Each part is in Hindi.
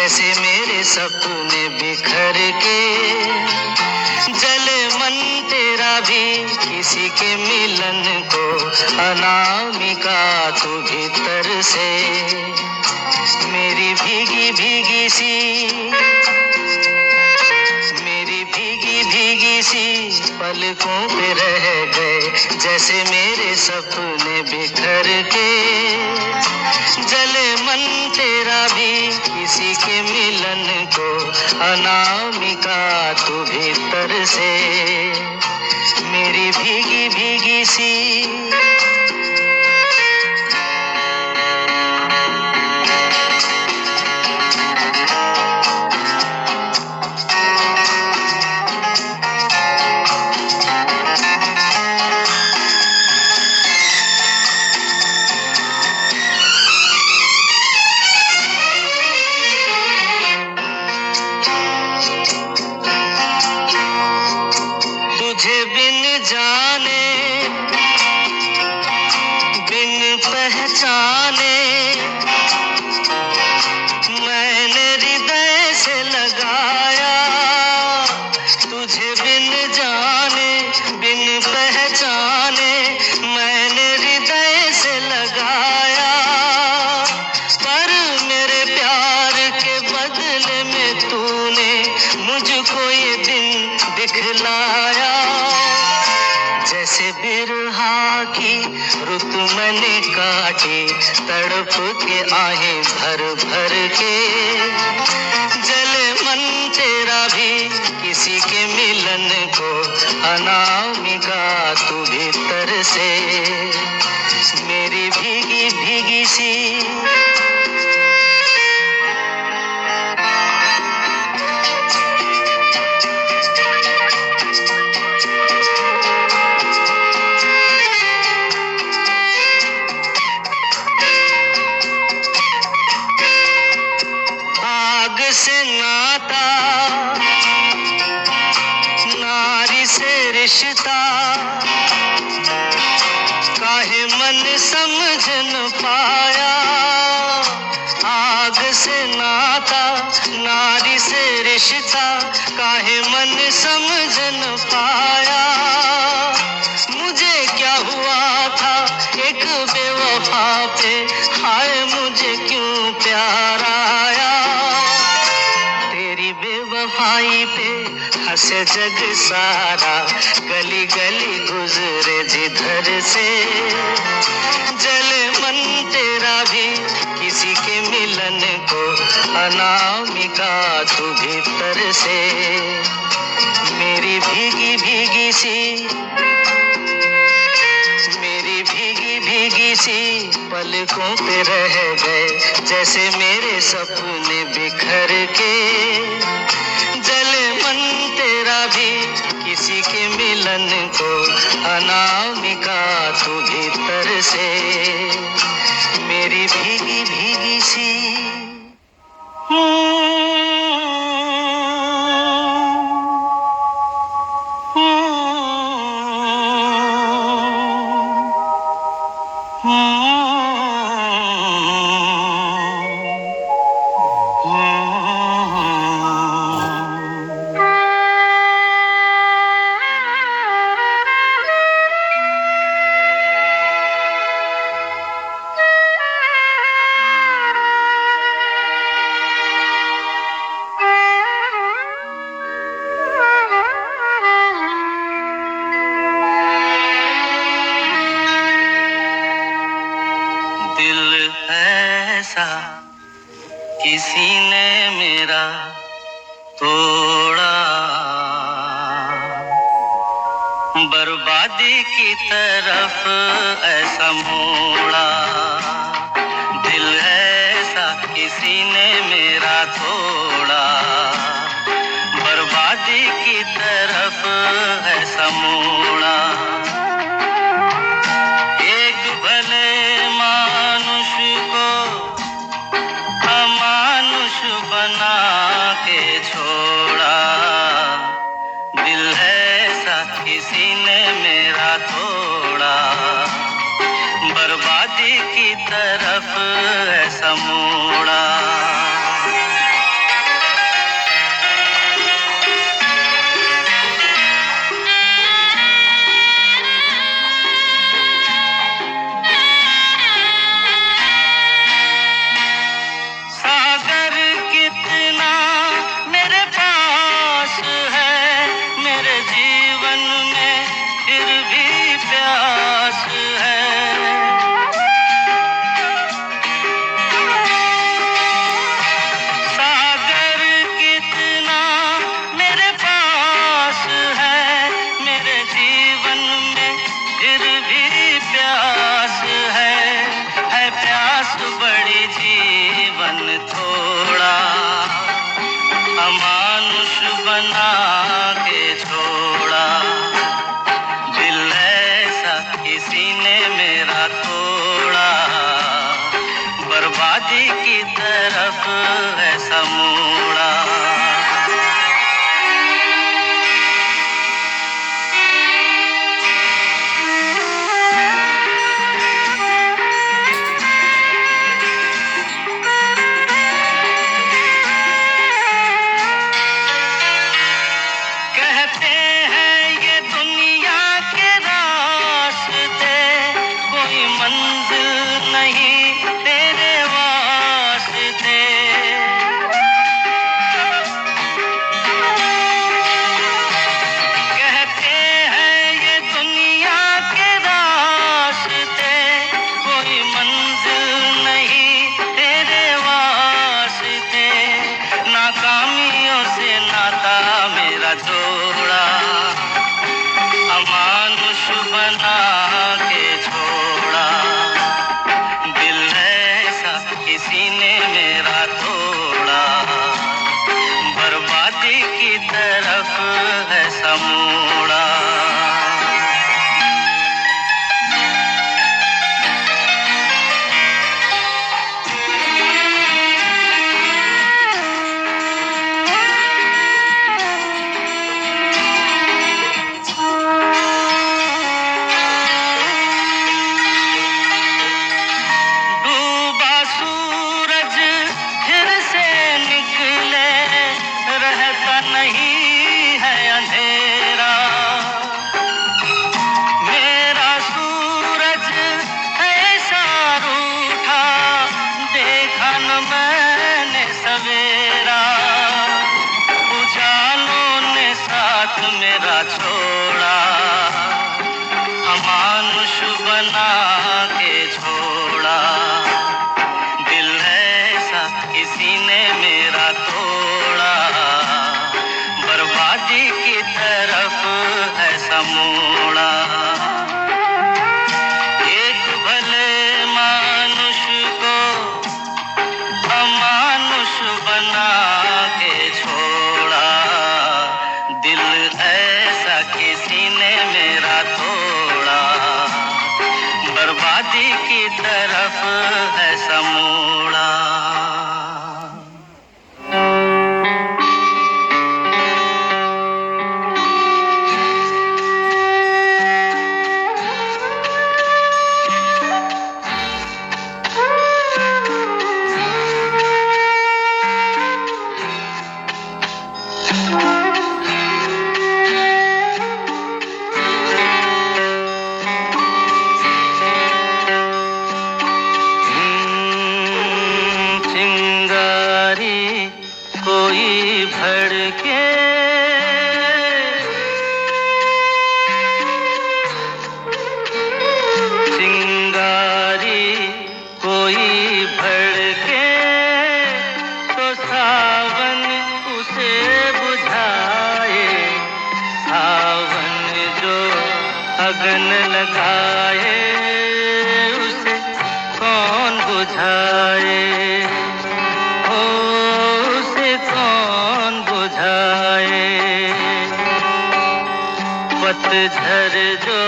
जैसे मेरे सपने बिखर के जले मन तेरा भी किसी के मिलन को अनामिका तू भीतर से मेरी भीगी भीगी सी भीगी सी पलकों पे रह गए जैसे मेरे सपने बिखर के जले मन तेरा भी किसी के मिलन को अनामिका तू भीतर से मेरी भीगी भीगी सी तुझे बिन जाने बिन पहचाने मैंने हृदय से लगाया तुझे बिन जाने बिन पहचाने मैंने हृदय से लगाया पर मेरे प्यार के बदले में तूने मुझको ये दिन दिखलाया जैसे बिरहा की रुत मैंने काटी तड़प के आहें भर भर के जले मन तेरा भी किसी के मिलन को अनामिका तू भीतर से मेरी भीगी भीगी सी से नाता नारी से रिश्ता काहे मन समझ न पाया आग से नाता नारी से रिश्ता काहे मन समझ न पाया मुझे क्या हुआ था एक बेवफा पे हाय मुझे क्यों प्यार आया बेवफाई पे हंसे जग सारा गली गली गुजरे जिधर से जले मन तेरा भी किसी के मिलन को अनामिका तू भीतर से मेरी भीगी भीगी सी मेरी भीगी भीगी सी पलकों पे रह गए जैसे मेरे सपने बिखर के जले मन तेरा भी किसी के मिलन को अनामिका तू भीतर से मेरी भीगी भीगी सी किसी ने मेरा तोड़ा बर्बादी की तरफ ऐसा मोड़ा दिल ऐसा किसी ने मेरा तोड़ा बर्बादी की तरफ ऐसा मोड़ा एक भले मानुष को अमानुष बना के छोड़ा दिल ऐसा किसी ने मेरा तोड़ा बर्बादी की तरफ ऐसा मोड़ा बना के छोड़ा, दिल ऐसा किसी ने मेरा तोड़ा, बर्बादी की तरफ ऐसा मोड़ा। कहते हैं ये दुनिया के रास्ते, कोई मंजिल नहीं तेरे वास्ते। कहते हैं ये दुनिया के रास्ते, कोई मंजिल नहीं तेरे वास्ते। नाकामियों से नाता मेरा जोड़ा, अमानुष बना के छोड़ा, दिल ऐसा किसी ने मेरा तोड़ा, बर्बादी की तरफ ऐसा मोड़ा। डूबा सूरज फिर से निकले, रहता नहीं है अंधेरा। मेरा सूरज ऐसा रूठा, देखा न मैंने सवेरा। उजालों ने साथ मेरा छोड़ा, अमानुष बना के छोड़ा, दिल ऐसा किसी ने मेरा तोड़ा, बर्बादी की तरफ ऐसा मोड़ा। एक भले मानुष को अमानुष बना के छोड़ा, दिल ऐसा किसी ने मेरा तोड़ा, बर्बादी की तरफ ऐसा मोड़ा। चिंगारी कोई भड़के, चिंगारी कोई भड़के, तो सावन उसे बुझाए। सावन जो अगन लगाए, उसे कौन बुझाए। ओ उसे कौन बुझाए। पतझड़ जो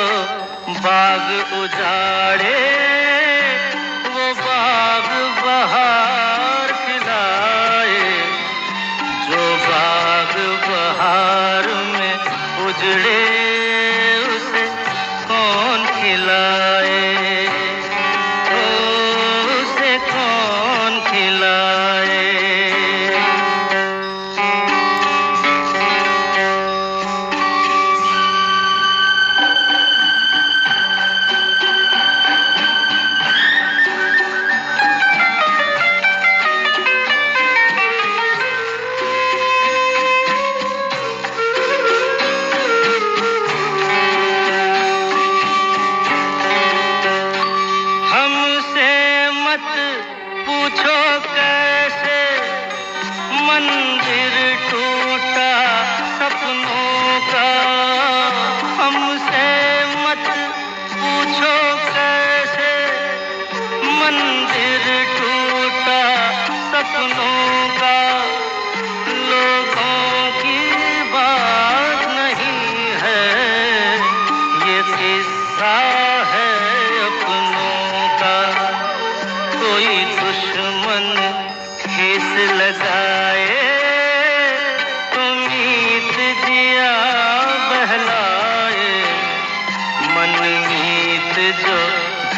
बाग उजाड़े, वो बाग बहार खिलाए। जो बाग बहार में उजड़े, उसे कौन खिलाए। ओ उसे कौन खिलाए। पूछो कैसे मंदिर टूटा सपनों का। हमसे मत पूछो कैसे मंदिर टूटा सपनों का। लोगों की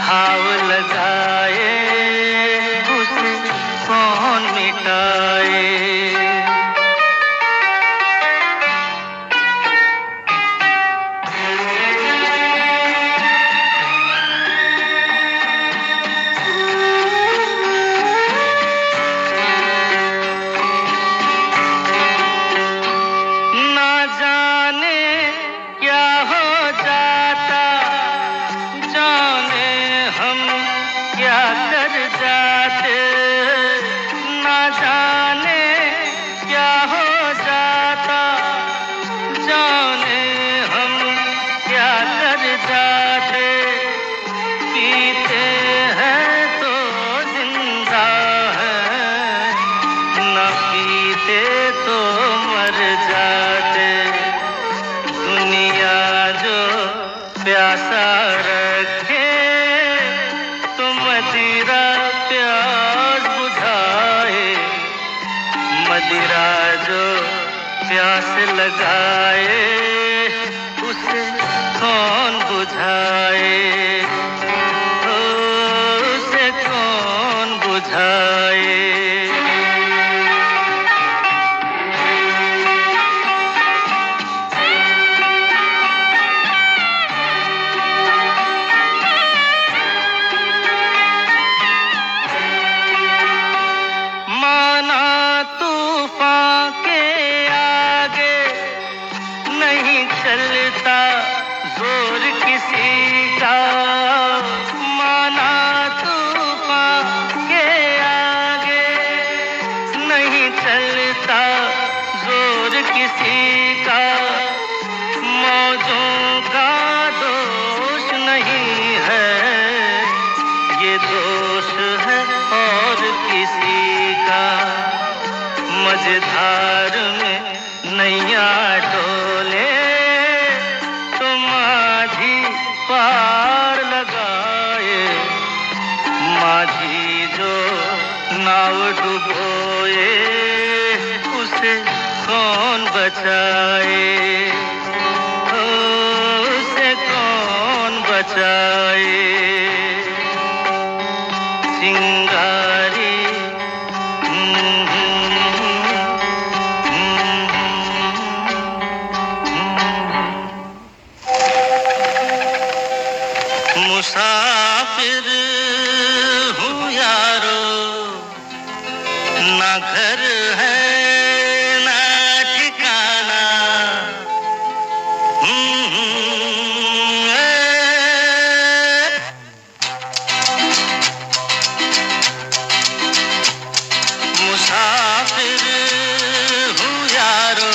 घाव लगाए उसे कौन मिटाए। प्यासा रखे तो मदिरा प्यास बुझाए, मदिरा जो प्यास लगाए उसे कौन बुझाए, उसे कौन बुझाए। चलता जोर किसी का, माना तूफान के आगे नहीं चलता जोर किसी का। मौजों का दोष नहीं है ये दोष है और किसी का। मझधार में नैया डोले पार लगाए, माझी जो नाव डुबोए उसे कौन बचाए, उसे कौन बचाए। चिंगारी मुसाफिर हूँ यारो, ना घर है ना ठिकाना। मुसाफिर हूँ यारो,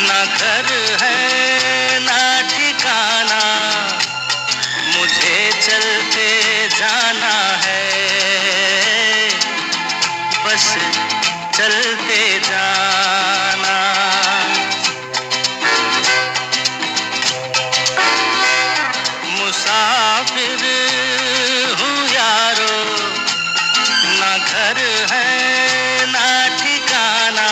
ना घर है ना ठिकाना। मुझे चलते जाना है, बस चलते जाना। मुसाफिर हूँ यारो, ना घर है ना ठिकाना।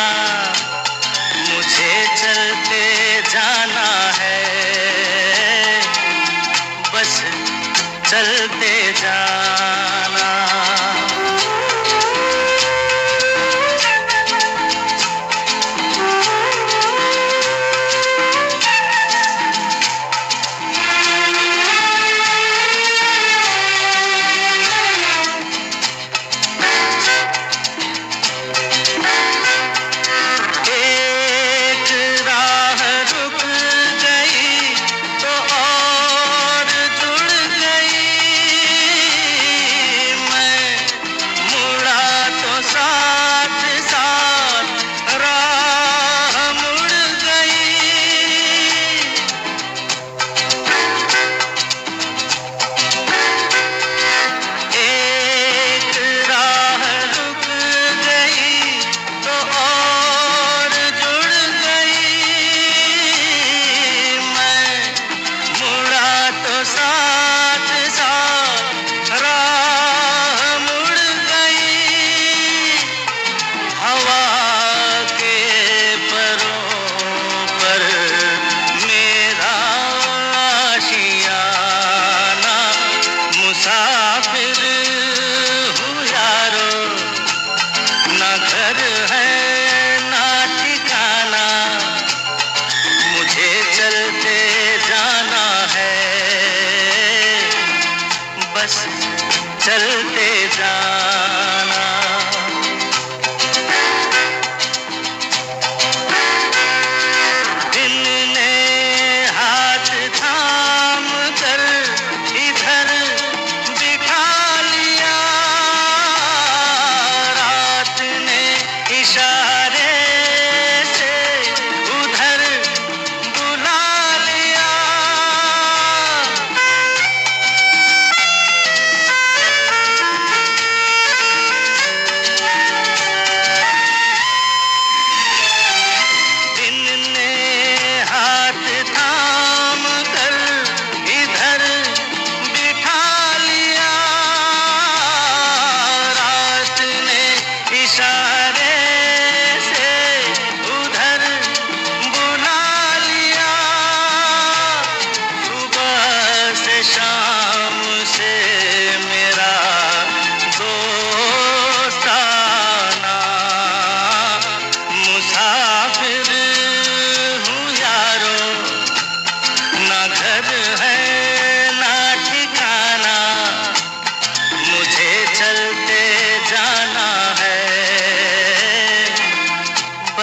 मुझे चलते जाना है, बस चलते जाना।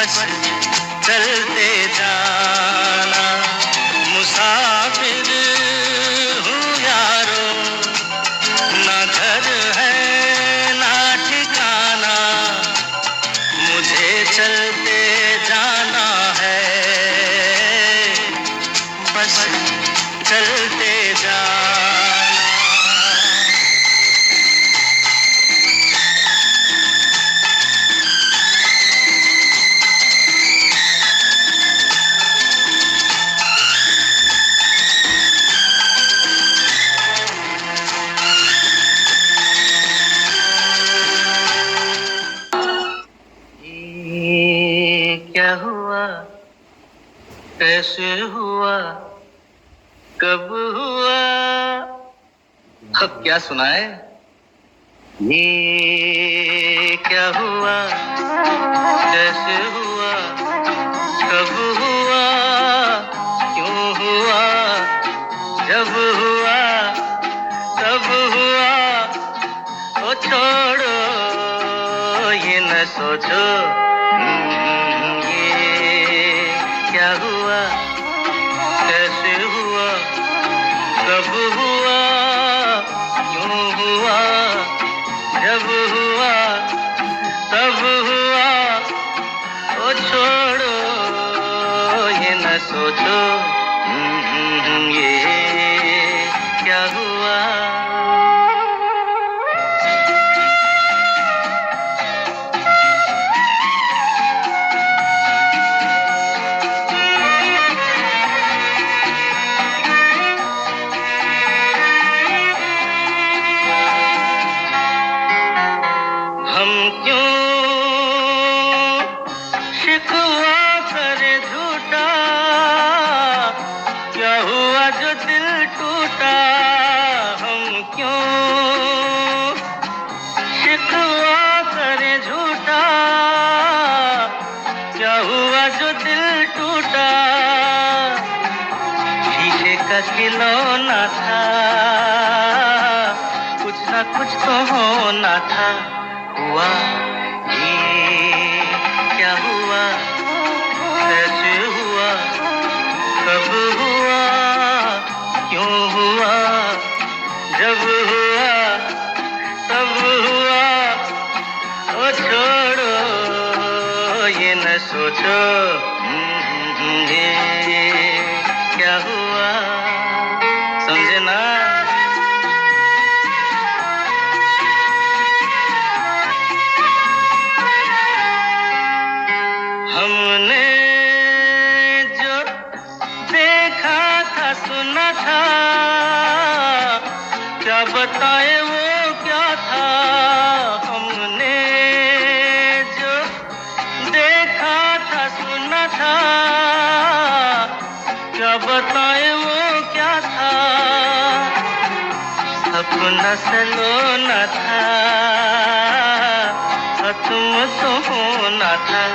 बस चलते जाना। मुसाफिर हूँ यारो, ना घर है ना ठिकाना, मुझे चलते जाना है, बस चलते जाना। ये क्या हुआ, कैसे हुआ, कब हुआ, अब क्या सुनाए। ये क्या हुआ, कैसे हुआ, कब हुआ, क्यों हुआ, जब हुआ तब हुआ। ओ छोड़ो ये न सोचो, ये क्या हुआ, कैसे हुआ, कब हुआ, क्यों हुआ, जब हुआ तब हुआ। ओ छोड़ो ये न सोचो, ये क्या हुआ। हम क्यों शिकवा करे झूठा, क्या हुआ जो दिल टूटा। हम क्यों शिकवा करे झूठा, क्या हुआ जो दिल टूटा। शीशे का खिलौना था, कुछ ना कुछ तो होना था। हुआ ये क्या हुआ, कैसे हुआ, कब हुआ, क्यों हुआ, जब हुआ तब हुआ। ओ छोड़ो ये न सोचो, ये क्या हुआ। समझे ना। हमने जो देखा था सुना था, क्या बताए वो क्या था। हमने जो देखा था सुना था, क्या बताए वो क्या था। अपना सलोना था, तुम तो होना था।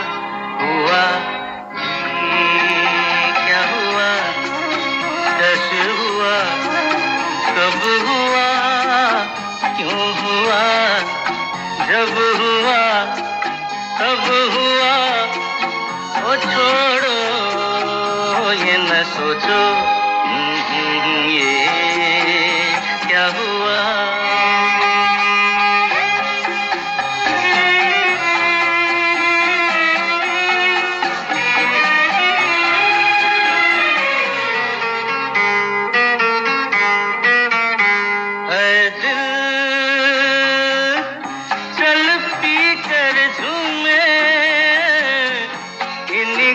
हुआ ये क्या हुआ, कैसे हुआ, कब हुआ, क्यों हुआ, जब हुआ तब हुआ। ओ छोड़ो ये न सोचो, ये क्या हुआ।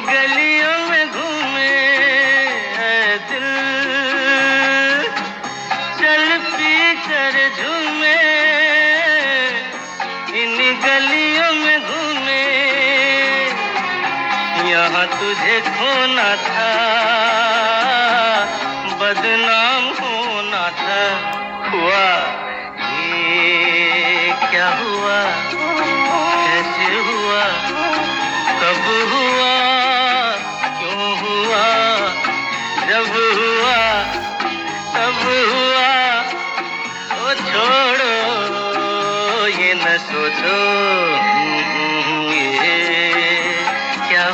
गलियों में घूमे है दिल, चल पी कर झूमे, इन गलियों में घूमे। यहाँ तुझे खोना था, बदनाम होना था। हुआ ये क्या हुआ, कैसे हुआ, कब हुआ, क्यों हुआ, जब हुआ तब हुआ। ओ छोड़ो ये न सोचो, ये क्या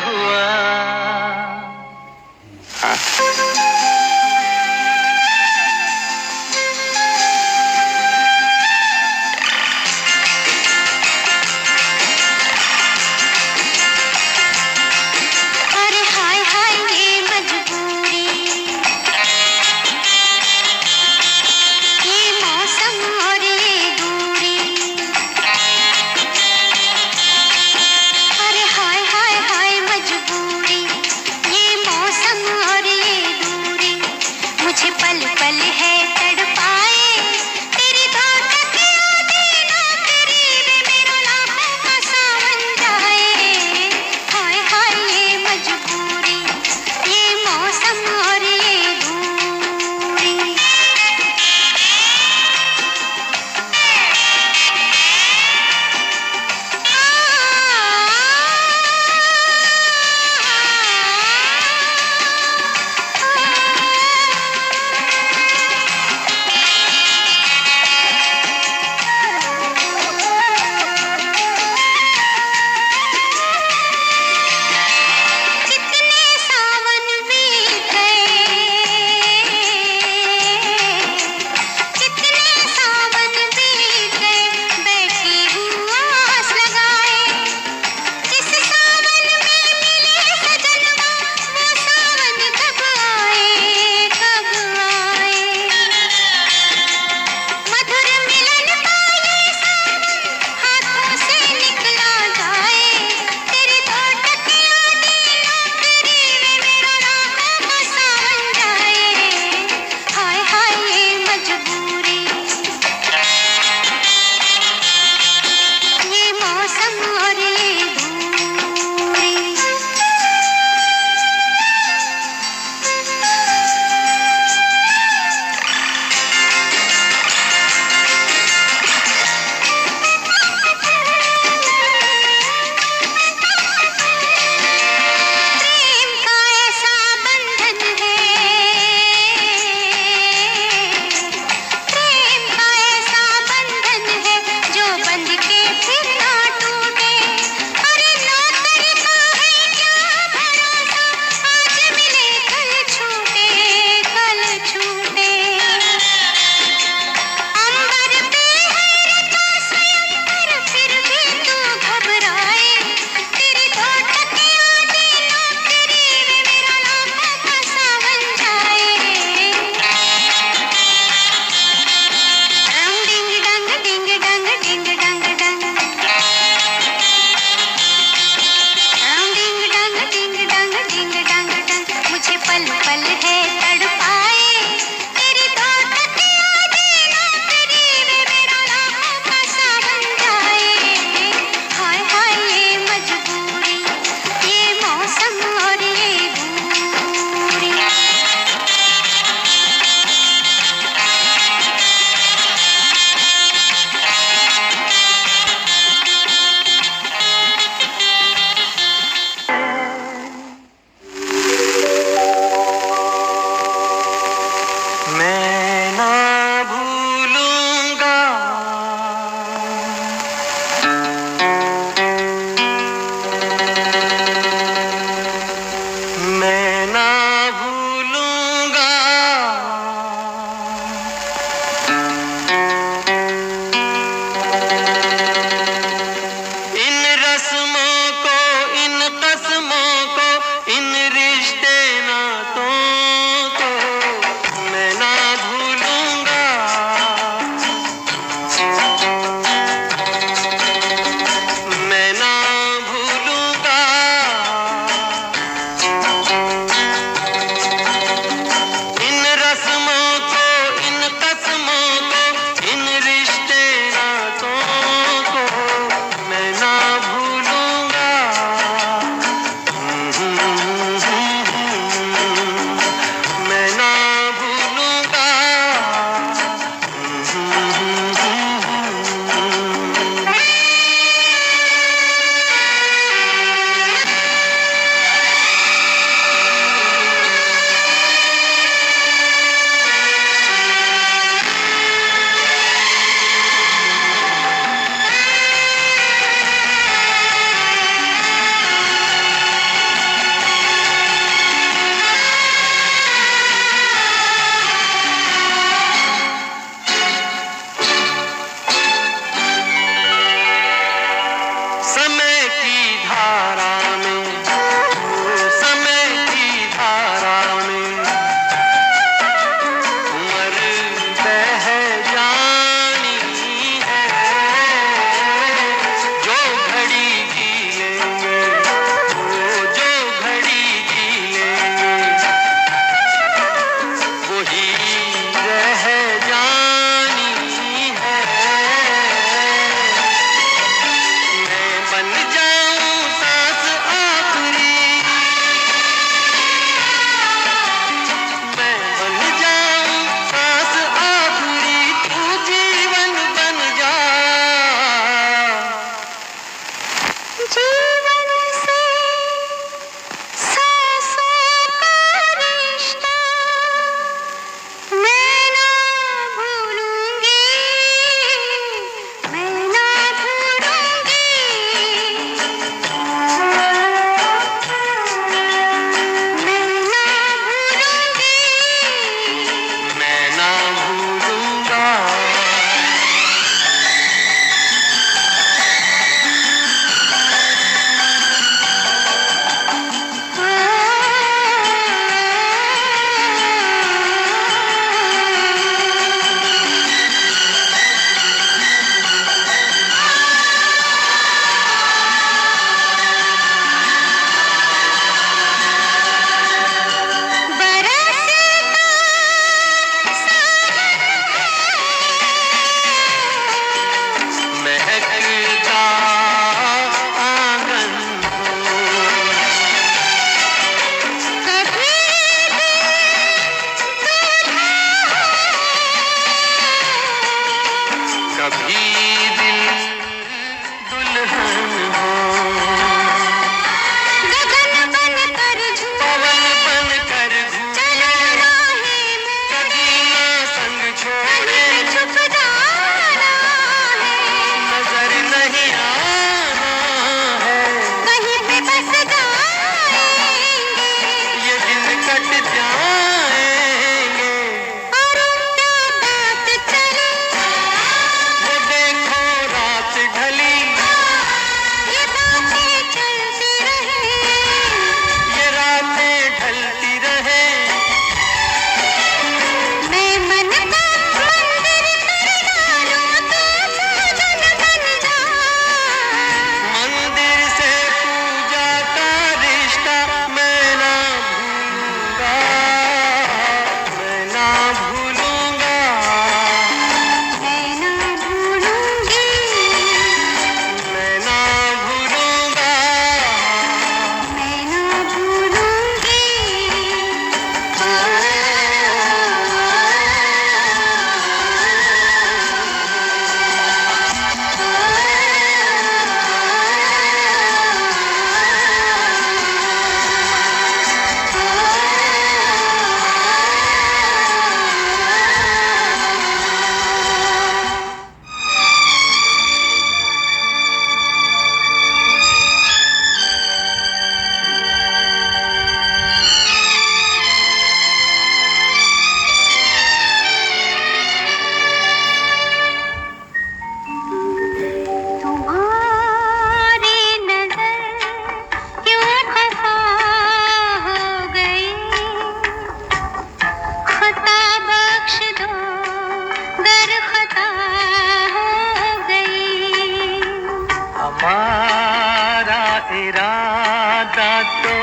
इरादा तो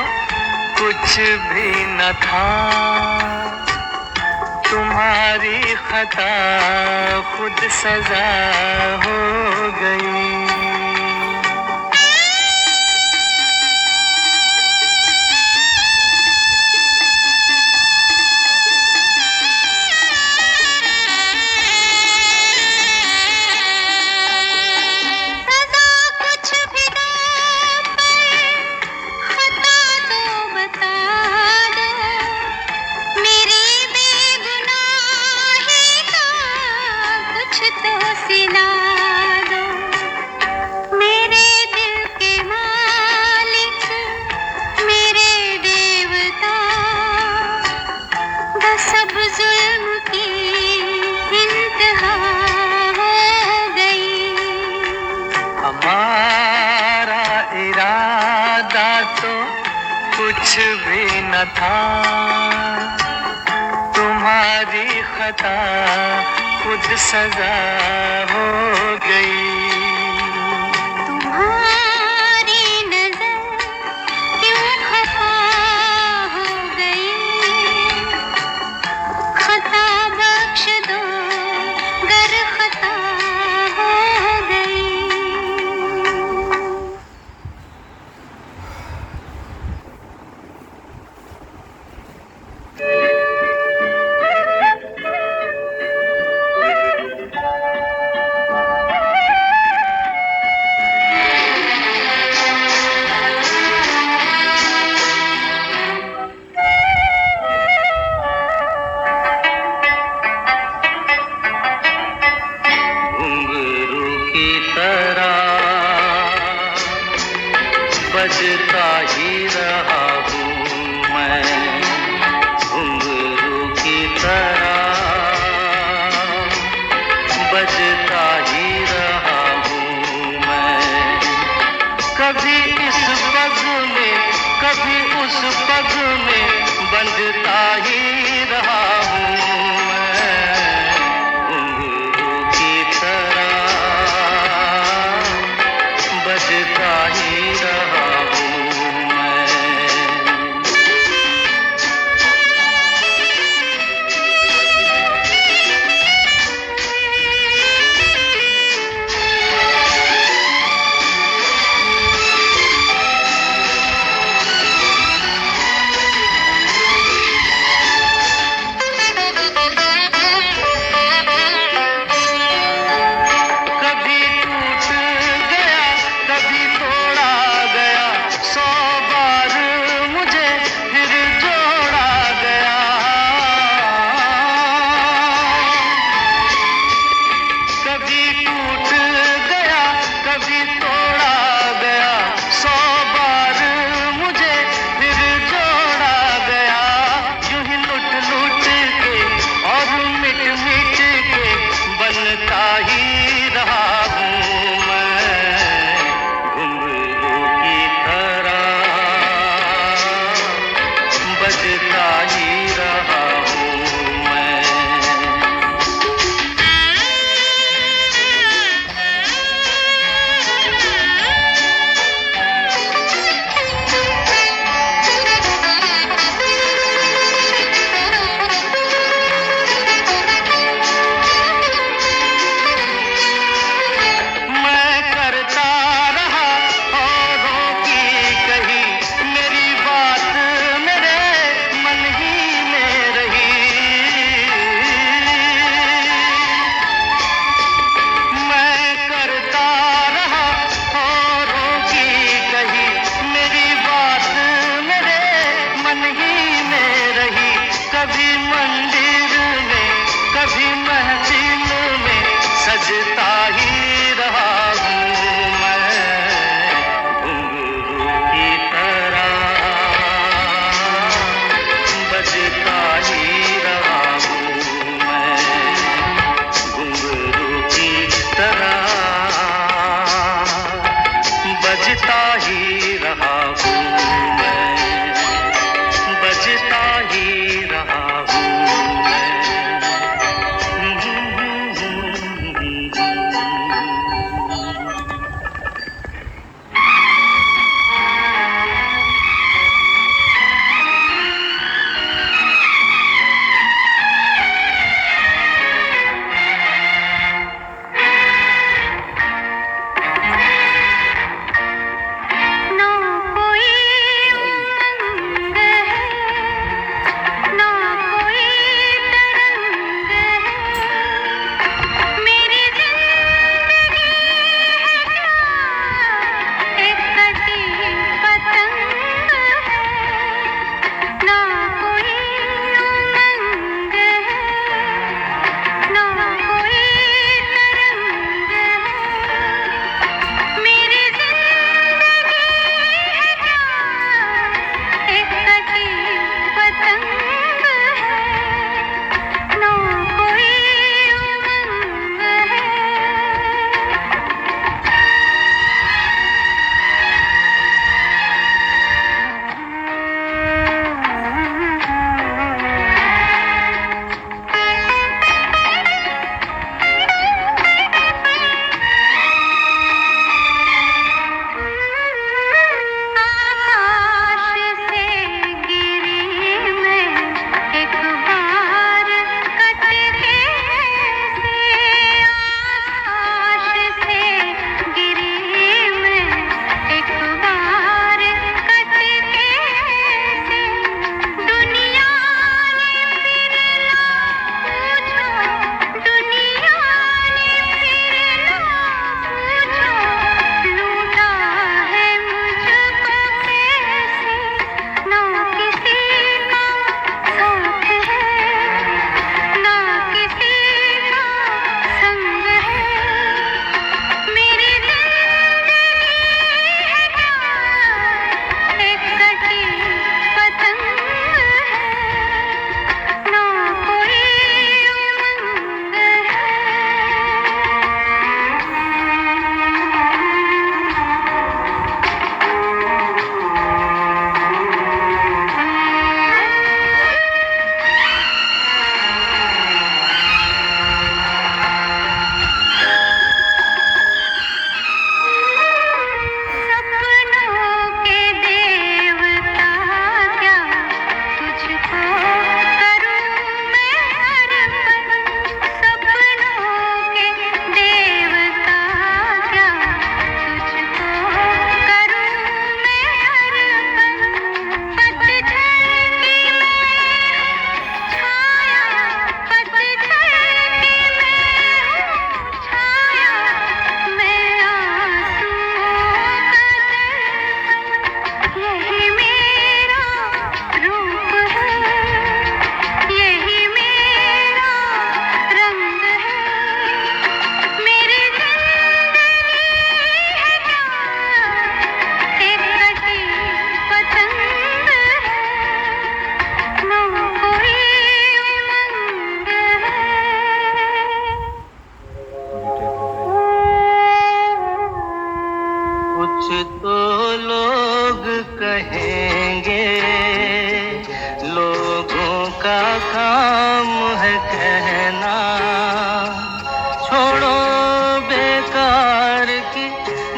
कुछ भी न था, तुम्हारी खता खुद सजा हो गई। हमारा इरादा तो कुछ भी न था, तुम्हारी खता खुद सजा हो गई। तुम्हारी नजर क्यों खफा हो गई, खता बख्श दो गर खता हो गई। बजता ही रहा हूँ मैं, घुंघरू की तरह बजता ही रहा हूँ मैं। कभी इस पग में कभी उस पग में बंधता ही रहा हूँ मैं, घुंघरू की तरह बजता ही रहा हूँ मैं। कभी टूट गया कभी तोड़ा गया, 100 बार मुझे फिर जोड़ा गया। कभी टूट गया कभी तोड़ा गया, 100 बार मुझे फिर जोड़ा गया। यूं ही लुट लुट के और मिट मिट के बनता ही रहा हूँ मैं, घुंघरू की तरह बजता ही रहा हूँ मैं। मैं करता रहा औरों की कही, मेरी बात मेरे मन ही में रही। मैं करता रहा औरों की कही, मेरी बात मेरे मन ही में रही। कभी मंदिर में कभी महफिल में सजता ही रहा हूँ मैं, घुंघरू की तरह बजता ही रहा हूँ मैं, घुंघरू की तरह बजता ही रहा हूँ मैं, बजता ही रहा हूँ मैं। का काम है कहना, छोड़ो बेकार की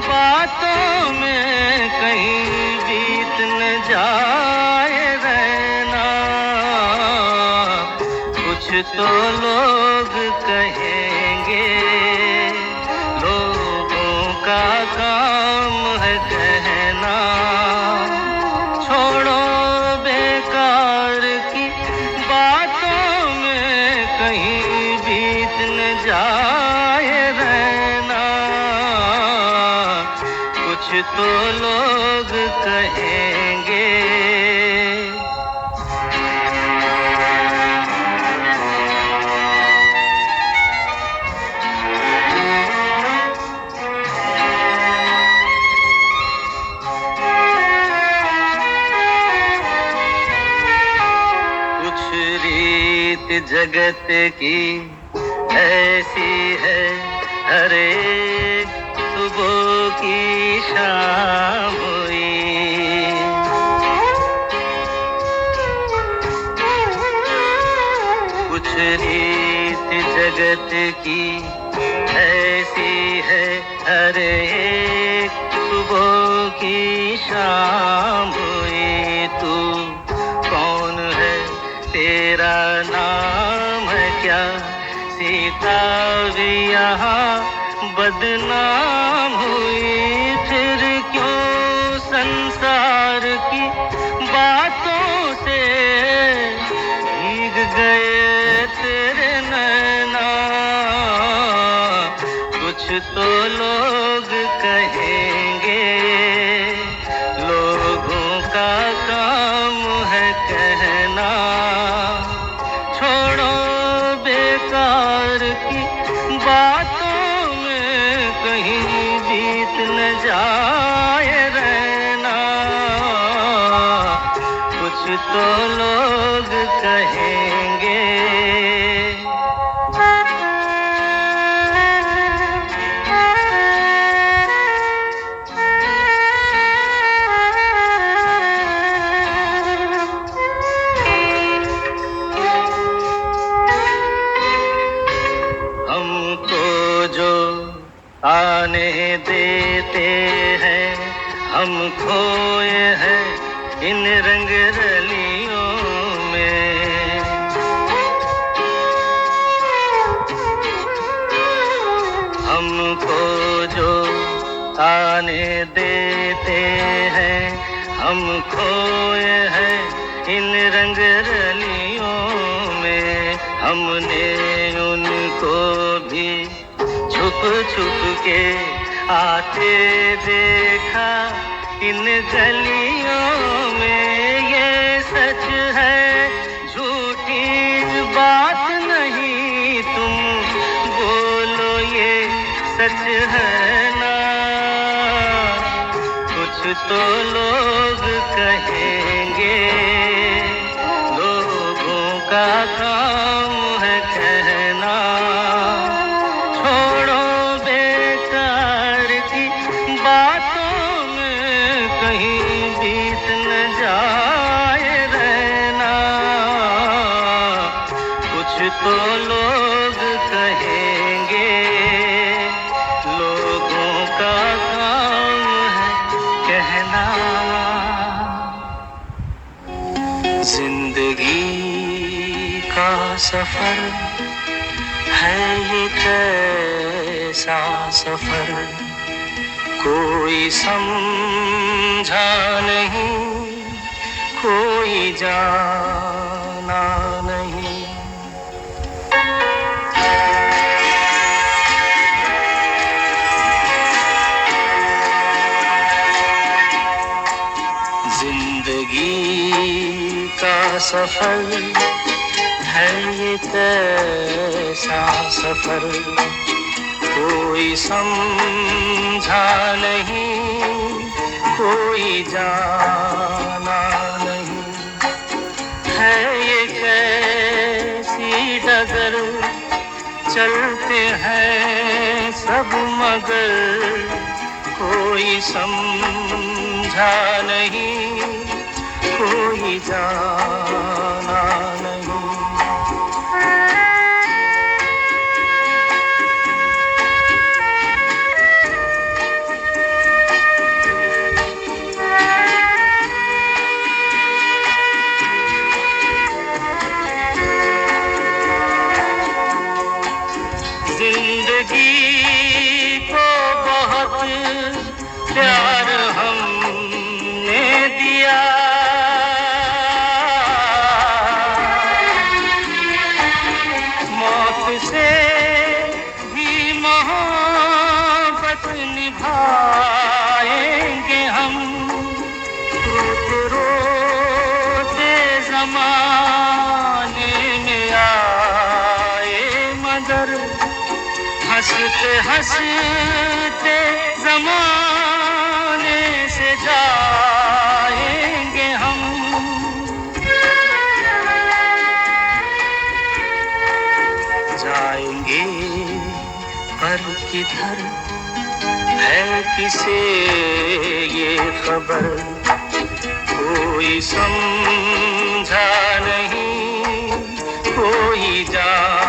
बातों में कहीं बीत न जाए रहना। कुछ तो लोग कहेंगे, लोगों का काम है कहना, छोड़ो बेकार की बातों में कहीं बीत न जाए रहना। कुछ तो लोग कहेंगे। जगत की ऐसी है, हर एक सुबह की शाम हुई। कुछ रीत जगत की ऐसी है, हर एक सुबह की शाम हुई। तू कौन है, तेरा नाम है क्या? सीता भी यहाँ बदनाम हुई। फिर क्यों संसार की बातों से भीग गए तेरे नैना? कुछ तो लोग कहेंगे, लोगों का काम है कहना, छोड़ो बेकार की बातों में कहीं बीत न जाए रहना। कुछ तो लोग कहेंगे। आने देते हैं, हम खोए हैं इन रंग रलियों में। हमको जो आने देते हैं, हम खोए हैं इन रंग रलियों में। हमने उनको भी छुप छुप के आते देखा इन गलियों में। ये सच है, झूठी बात नहीं, तुम बोलो ये सच है ना? कुछ तो लोग कहेंगे, लोगों का काम है कहना, छोड़ो बेकार की बातों में कहीं बीत न जाए रहना। कुछ तो लोग कहेंगे, लोगों का काम है कहना। जिंदगी का सफर है ये कैसा सफर, कोई समझा नहीं, कोई जाना नहीं। जिंदगी का सफर है ये कैसा सफर, कोई समझा नहीं, कोई जाना नहीं। है ये कैसी डगर, चलते हैं सब मगर, कोई समझा नहीं, कोई जाना नहीं। जमाने में आए मगर हंसते हंसते जमाने से जाएंगे हम। जाएंगे पर किधर है किसे ये खबर, कोई समझा नहीं कोई जान